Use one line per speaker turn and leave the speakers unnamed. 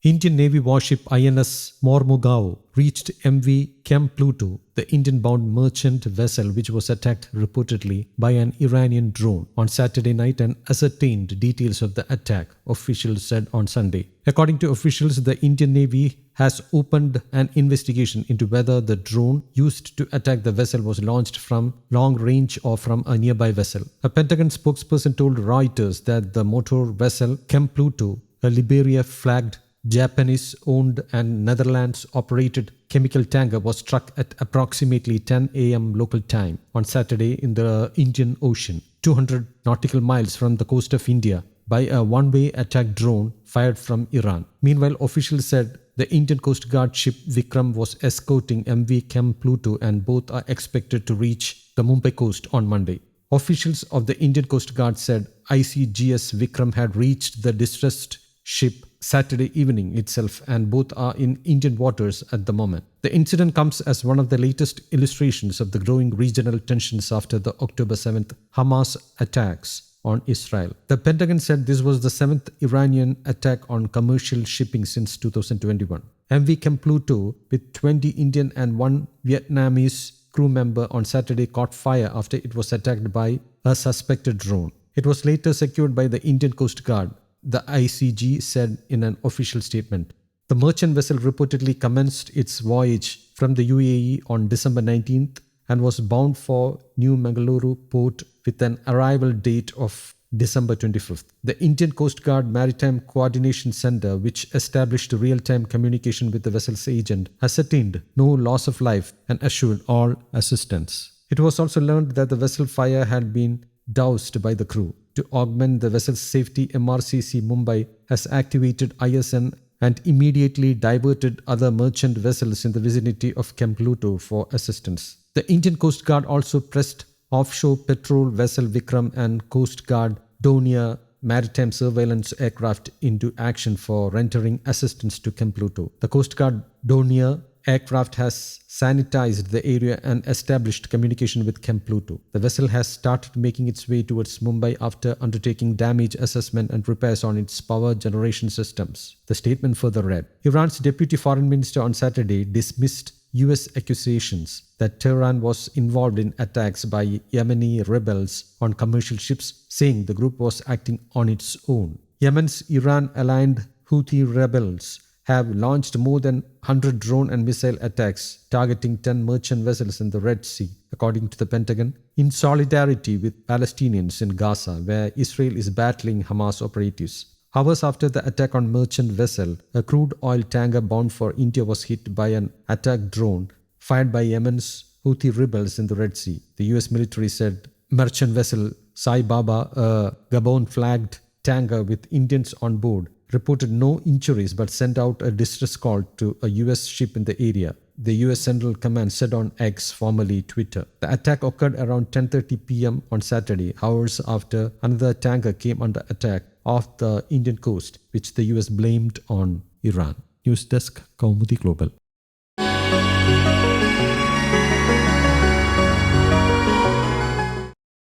Indian Navy warship INS Mormugao reached MV Chem Pluto, the Indian-bound merchant vessel which was attacked reportedly by an Iranian drone on Saturday night and ascertained details of the attack, officials said on Sunday. According to officials, the Indian Navy has opened an investigation into whether the drone used to attack the vessel was launched from long range or from a nearby vessel. A Pentagon spokesperson told Reuters that the motor vessel Chem Pluto, a Liberia-flagged Japanese-owned and Netherlands-operated chemical tanker, was struck at approximately 10 a.m. local time on Saturday in the Indian Ocean, 200 nautical miles from the coast of India, by a one-way attack drone fired from Iran. Meanwhile, officials said the Indian Coast Guard ship Vikram was escorting MV Chem Pluto and both are expected to reach the Mumbai coast on Monday. Officials of the Indian Coast Guard said ICGS Vikram had reached the distressed ship Saturday evening itself and both are in Indian waters at the moment. The incident comes as one of the latest illustrations of the growing regional tensions after the October 7th Hamas attacks on Israel. The Pentagon said this was the 7th Iranian attack on commercial shipping since 2021. MV Chem Pluto, with 20 Indian and 1 Vietnamese crew member, on Saturday caught fire after it was attacked by a suspected drone. It was later secured by the Indian Coast Guard, the ICG said in an official statement. The merchant vessel reportedly commenced its voyage from the UAE on December 19th and was bound for New Mangaluru port with an arrival date of December 25th. The Indian Coast Guard Maritime Coordination Center, which established real-time communication with the vessel's agent, ascertained no loss of life and assured all assistance. It was also learned that the vessel fire had been doused by the crew. To augment the vessel's safety, MRCC Mumbai has activated ISN and immediately diverted other merchant vessels in the vicinity of Chem Pluto for assistance. The Indian Coast Guard also pressed offshore patrol vessel Vikram and Coast Guard Donia maritime surveillance aircraft into action for rendering assistance to Chem Pluto. The Coast Guard Donia aircraft has sanitized the area and established communication with Chem Pluto. The vessel has started making its way towards Mumbai after undertaking damage assessment and repairs on its power generation systems. The statement further read, Iran's deputy foreign minister on Saturday dismissed US accusations that Tehran was involved in attacks by Yemeni rebels on commercial ships, saying the group was acting on its own. Yemen's Iran-aligned Houthi rebels have launched more than 100 drone and missile attacks targeting 10 merchant vessels in the Red Sea, according to the Pentagon, in solidarity with Palestinians in Gaza, where Israel is battling Hamas operatives. Hours after the attack on merchant vessel, a crude oil tanker bound for India was hit by an attack drone fired by Yemen's Houthi rebels in the Red Sea. The US military said merchant vessel Sai Baba, a Gabon-flagged tanker with Indians on board, reported no injuries but sent out a distress call to a US ship in the area, the US Central Command said on X, formerly Twitter. The attack occurred around 10:30 p.m. on Saturday, hours after another tanker came under attack off the Indian coast, which the US blamed on Iran. News Desk, Kaumudy Global.